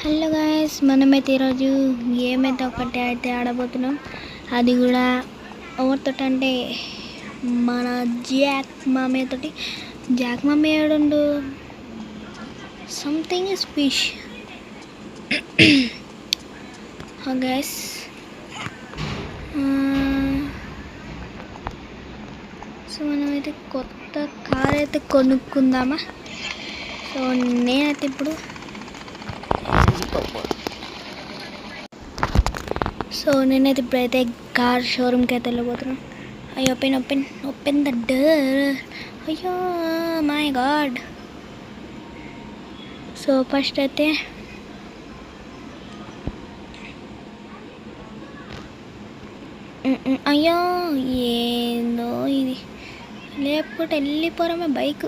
Hello guys, మనమైతే ఈరోజు game అయితే ఒకటి అయితే ఆడబోతున్నాం. అది కూడా ఎవరితో అంటే మన జాక్ మామయ్య తోటి. జాక్ మామయ్య ఏడుండు, something is fish. Guys, so మనమైతే కొత్త కార్ అయితే కొనుక్కుందామా. సో నేనైతే ఇప్పుడు ఇప్పుడైతే కార్ షోరూమ్కి అయితే వెళ్ళిపోతున్నాను. అయ్యో, ఓపెన్ ద డోర్. అయ్యో మై గాడ్. సో ఫస్ట్ అయితే అయ్యో ఏందో ఇది, లేకపోతే వెళ్ళిపోవడమే బైక్.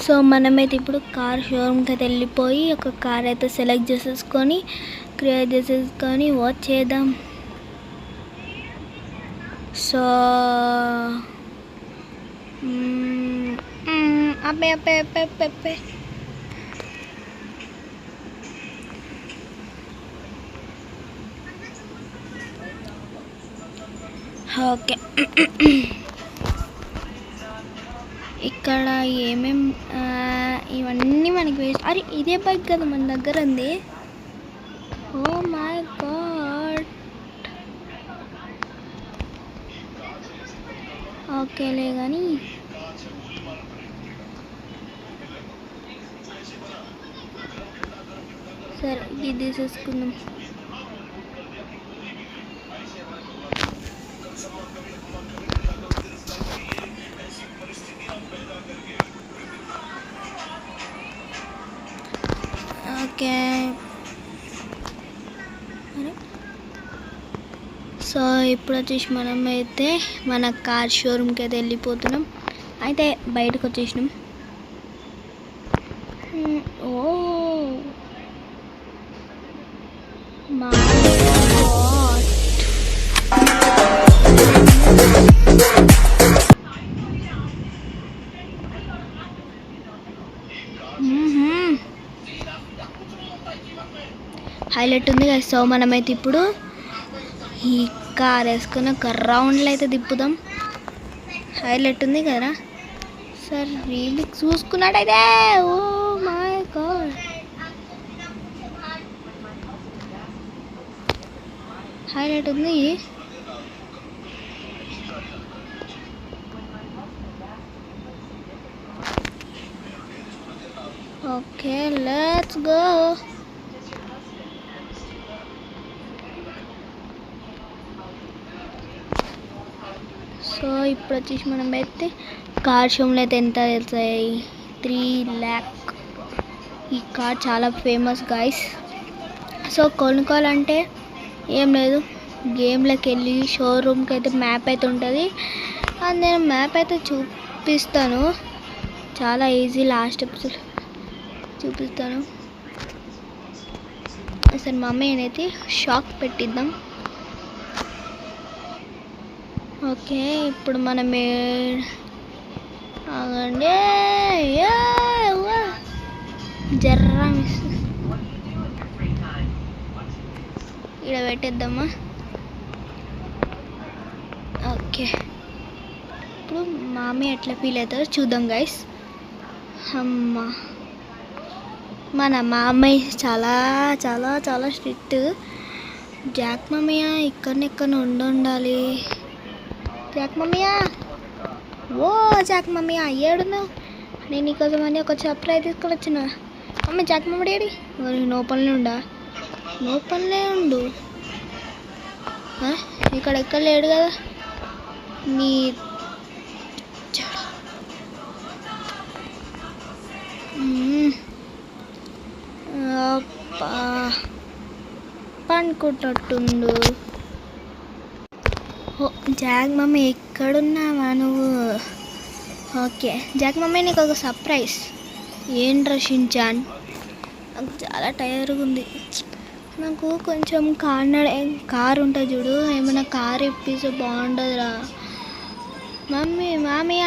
సో మనమైతే ఇప్పుడు కార్ షోరూమ్కి అయితే వెళ్ళిపోయి ఒక కార్ అయితే సెలెక్ట్ చేసేసుకొని క్రియేట్ చేసేసుకొని వాచ్ చేద్దాం. సో అబ్బే అబ్బే అబ్బే అబ్బే అబ్బే ఓకే. ఇక్కడ ఇవన్నీ మనకి వేస్ట్. అరే ఇదే బైక్ కదా మన దగ్గర ఉంది. Oh my god. ఓకేలే కానీ సరే ఇది తీసేసుకుందాం. ఓకే, సో ఇప్పుడు వచ్చేసి మనమైతే మన కార్ షోరూమ్కి అయితే వెళ్ళిపోతున్నాం. అయితే బయటకు వచ్చేసినాం. ఓ మా హైలైట్ ఉంది కదా. సో మనమైతే ఇప్పుడు ఈ కార్ వేసుకుని ఒక రౌండ్లో అయితే తిప్పుదాం. హైలైట్ ఉంది కదా సార్. రీల్ చూసుకున్నాడైతే ఓ మై గాడ్, హైలైట్ ఉంది. Okay let's go. సో ఇప్పుడు వచ్చేసి మనం అయితే కార్ షోమ్లో అయితే ఎంత వెళ్తాయి, 3 lakh. ఈ కార్ చాలా ఫేమస్ గాయస్. సో కొనుక్కోవాలంటే ఏం లేదు, గేమ్లోకి వెళ్ళి షోరూమ్కి అయితే మ్యాప్ అయితే ఉంటుంది. అది నేను మ్యాప్ అయితే చూపిస్తాను, చాలా ఈజీ. లాస్ట్ ఎపిసోడ్ చూపిస్తాను. అసలు మా అమ్మయ్యనైతే షాక్ పెట్టిద్దాం. ఓకే, ఇప్పుడు మనం ఆగండి, జర్రా మిస్ ఇక్కడ పెట్టేద్దామా. ఓకే, ఇప్పుడు మామీ ఎట్లా ఫీల్ అవుతారో చూద్దాం గైస్. అమ్మ, మన మామయ్య చాలా చాలా చాలా స్ట్రిక్ట్. జాక్ మామయ్య ఇక్కడ ఉండాలి. జాక్ మామయ్య, ఓ జాక్ మామయ్య ఏడున్నావు? నేను నీకోసం అని ఒక సర్ప్రైజ్ తీసుకొని వచ్చిన. అమ్మ జాక్ మామయ్య ఏడి? నోపల్లే ఉండు. ఇక్కడ ఎక్కడ లేడు కదా నీ. పండుకుంటుండు. ఓ జాక్ మమ్మీ, ఎక్కడున్నావా నువ్వు? ఓకే జాక్ మమ్మీ, నీకు ఒక సర్ప్రైజ్. ఏంట్రా షిన్చాన్? నాకు చాలా టైర్గా ఉంది. నాకు కొంచెం కార్ ఉంటుంది చూడు, ఏమైనా కార్ ఇప్పిస్తే బాగుంటుందిరా. మామయ్య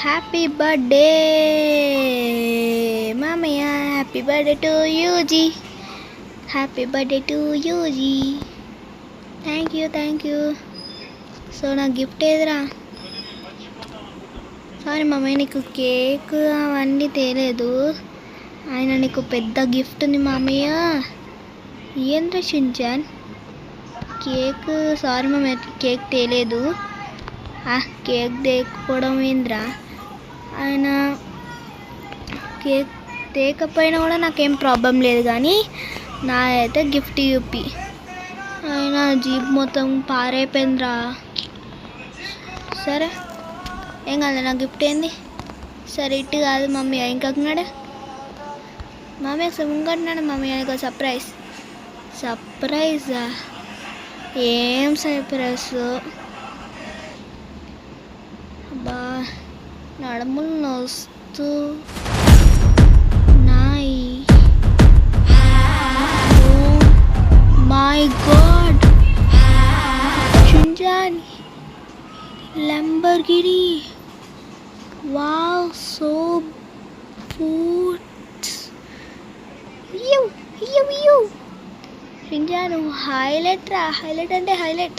హ్యాపీ బర్త్డే మామయ్య, happy birthday to UG, happy birthday to UG. Thank you. So నా గిఫ్ట్ ఏదిరా? సారీ మామయ్య, నీకు కేక్ అవన్నీ తేలేదు. ఆయన నీకు పెద్ద గిఫ్ట్ ఉంది మామయ్య. ఏం రచించాన్ కేక్? సారీ మామయ్య, కేక్ తేలేదు. కేక్ తేకపోవడం ఏంద్రా? ఆయన కేక్ తేకపోయినా కూడా నాకేం ప్రాబ్లం లేదు, కానీ నా అయితే గిఫ్ట్ చూపి. ఆయన జీప్ మొత్తం పారైపోయిందిరా. సరే ఏం కాదు, నా గిఫ్ట్ ఏంది? సరే ఇటు కాదు మమ్మీ, ఇంకొకనాడు మమ్మీ ఇంకొంటున్నాడు మమ్మీ, ఆయనకు సర్ప్రైజా? ఏం సర్ప్రైజ్? అబ్బా నడుములు నొస్తూ నాయి. My God, Shinchan Lamborghini. Wow, so good. You. Shinjanu, highlight అంటే highlight.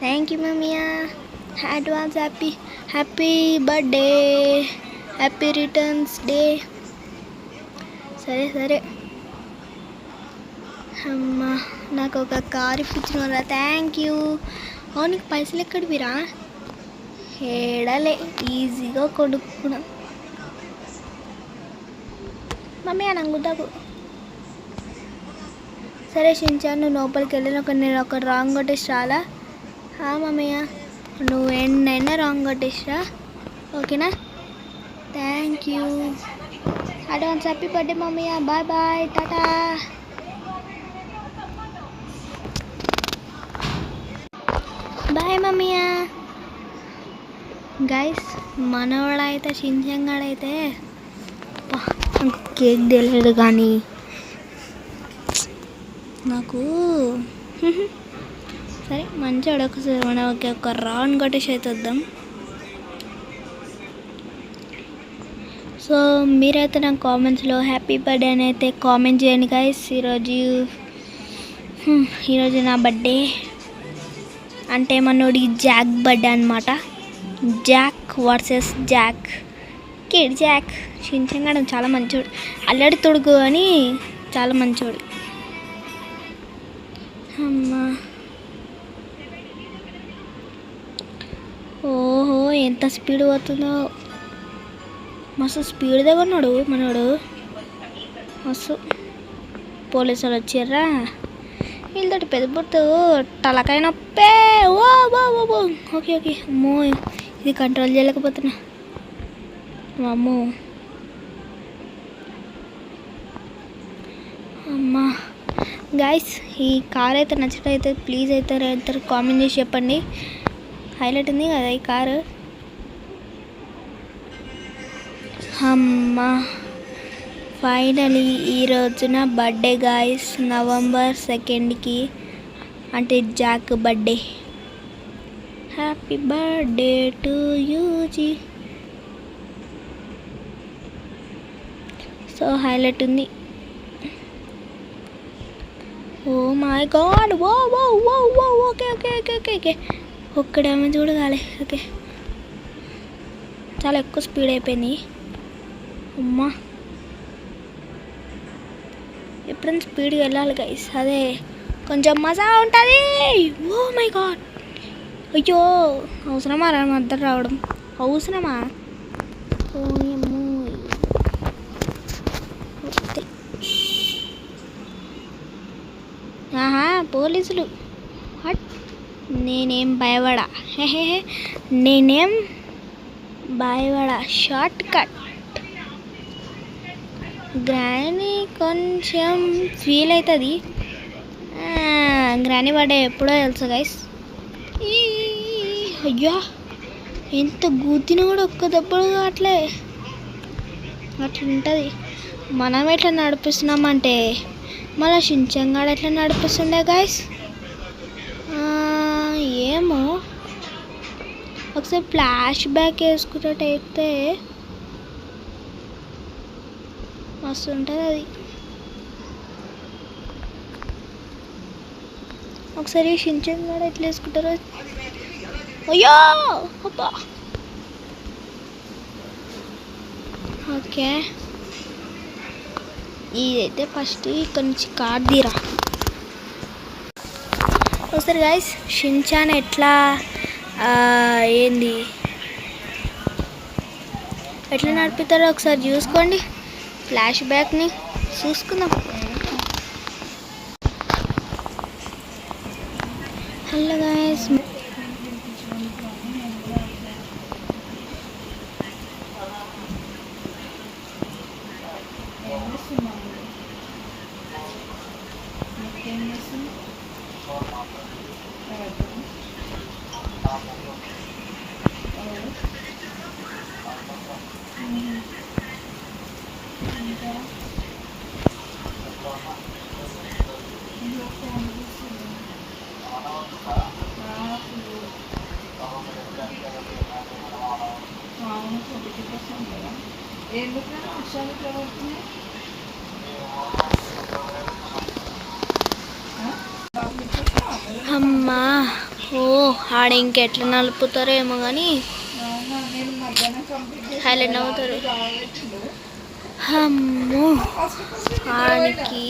Thank you mamiya. Advance happy birthday. Happy returns day. సరే అమ్మా, నాకు ఒక కారు ఇప్పించిన వాళ్ళ థ్యాంక్ యూ. నీకు పైసలు ఎక్కడివిరా? ఏడలే, ఈజీగా కొనుక్కున్నా. మమ్మీ నాకు గుద్దాకు. సరే షించాన్, నువ్వు లోపలికి వెళ్ళిన నేను ఒక రాంగ్ కొట్టేసి రాలా? మమ్మయ్య, నువ్వు ఎన్నైనా రాంగ్ కొట్టేసిరా, ఓకేనా? Thank you. Advance happy birthday మమ్మయ్య. బాయ్ టాటా. బాయ్ మమ్మయ్య. గైస్, మనవాడైతే షించాన్గాడైతే నాకు కేక్ తెలియదు, కానీ నాకు సరే మంచిగా ఒకసారి మనకి ఒక రౌండ్ కొట్టేసి అయితే వద్దాం. సో మీరైతే నాకు కామెంట్స్లో హ్యాపీ బర్త్డే అని అయితే కామెంట్ చేయండి గైస్. ఈరోజు నా బర్త్డే, అంటే మనోడి జాక్ బర్త్డే అనమాట. Jack versus Jack, kid Jack. Shinchan చాలా మంచోడు, అల్లడి తొడుగు అని చాలా మంచోడు. అమ్మా, ఓహో ఎంత స్పీడ్ పోతుందో, మస్తు స్పీడ్ దగ్గర ఉన్నాడు మనోడు, మస్తు. పోలీసులు వచ్చారా, వీళ్ళతో పెద్ద పొట్టు తలకాయ నొప్పే. ఓకే అమ్మో, ఇది కంట్రోల్ చేయలేకపోతున్నా అమ్మో. అమ్మా గైస్, ఈ కార్ అయితే నచ్చినట్లయితే ప్లీజ్ అయితే కామెంట్ చేసి చెప్పండి. హైలైట్ ఉంది కదా ఈ కారు. అమ్మా ఫైనలీ ఈ రోజున బర్త్డే గాయస్, November 2కి, అంటే Jack birthday. Happy birthday to యూజీ. సో హైలైట్ ఉంది. Oh my god, oh okay ఒక్క డ్యామేజ్ కూడా కాలే. ఓకే, చాలా ఎక్కువ స్పీడ్ అయిపోయింది. అమ్మా, ఎప్పుడైనా స్పీడ్గా వెళ్ళాలి గైస్, అదే కొంచెం మజా ఉంటుంది. ఓ మై గాడ్, అయ్యో అవసరమా మద్దతు రావడం? అవసరమా? పోలీసులు, నేనేం భయపడా, నేనేం భయపడా. Short cut. గ్రానీ కొంచెం ఫీల్ అవుతుంది. గ్రానీ బర్త్డే ఎప్పుడో తెలుసు గైస్. అయ్యా ఎంత గుద్దినా కూడా ఒక్క దెబ్బలు కావట్లే, అట్లుంటుంది. మనం ఎట్లా నడిపిస్తున్నామంటే మళ్ళీ షించాన్ ఎట్లా నడిపిస్తుండే గైస్ ఏమో. ఒకసారి ఫ్లాష్ బ్యాక్ వేసుకున్నట్టయితే మస్తు ఉంటుంది అది. ఒకసారి షించాన్ కూడా ఎట్లా వేసుకుంటారో. అయ్యో అబ్బా. ఓకే, ఇదైతే ఫస్ట్ ఇక్కడ నుంచి కార్డ్ తీరా. ఒకసారి గైస్ షించాన్ ఎట్లా ఏంది ఎట్లా నడుపుతారో ఒకసారి చూసుకోండి. ఫ్లాష్ బ్యాక్ని చూసుకుందాం. హలో గైస్, అమ్మా ఓ ఆడ ఇంకెట్లా నలుపుతారో ఏమో కానీ హైలైట్ అవుతారు. అమ్మో ఆడికి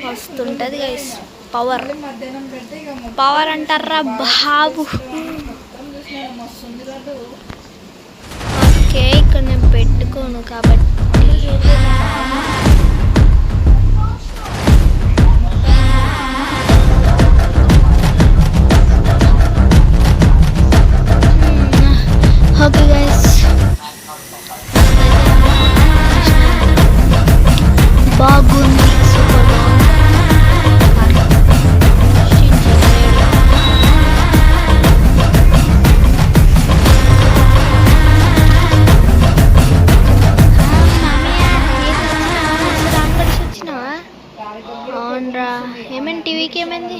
వస్తుంటుంది గైస్ పవర్. పవర్ అంటారా బాబు. ఓకే, ఇక్కడ నేను పెట్టుకోను కాబట్టి ఓకే గైస్, బాగుంది, సూపర్ బాగుంది. అవునరా, ఏమైంది టీవీకి? ఏమైంది?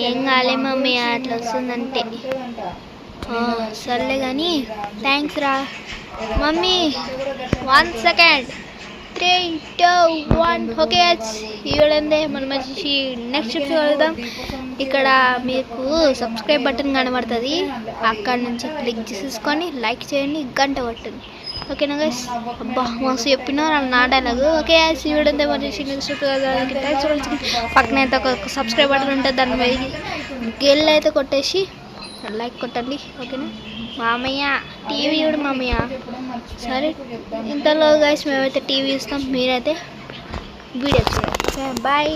ఏం కాలే మమ్మీ, అట్లా వస్తుందంటే. సర్లే కానీ థ్యాంక్స్ రా మమ్మీ. 1 సెకండ్, 3, 2, 1. ఓకే, ఈ వీడియో మనం వచ్చి నెక్స్ట్ ఎపిసోడ్ వెళ్దాం. ఇక్కడ మీకు సబ్స్క్రైబ్ బటన్ కనబడుతుంది, అక్కడ నుంచి క్లిక్ చేసుకొని లైక్ చేయండి, గంట కొట్టండి. ఓకేనా గైస్? అబ్బా మస్తు చెప్పినారు నా డైలాగ్. ఓకే గైస్, ఈ వీడియో వచ్చి నెక్స్ట్ ఎపిసోడ్ పక్కన అయితే ఒక సబ్స్క్రైబ్ బటన్ ఉంటుంది, దాని మీద గెల్ అయితే కొట్టేసి లైక్ కొట్టండి. ఓకేనా మామయ్య? టీవీ కూడా మామయ్య. సరే, ఇంతలో గైస్ మేమైతే టీవీ ఇస్తాం, మీరైతే వీడియో చేయండి. బాయ్.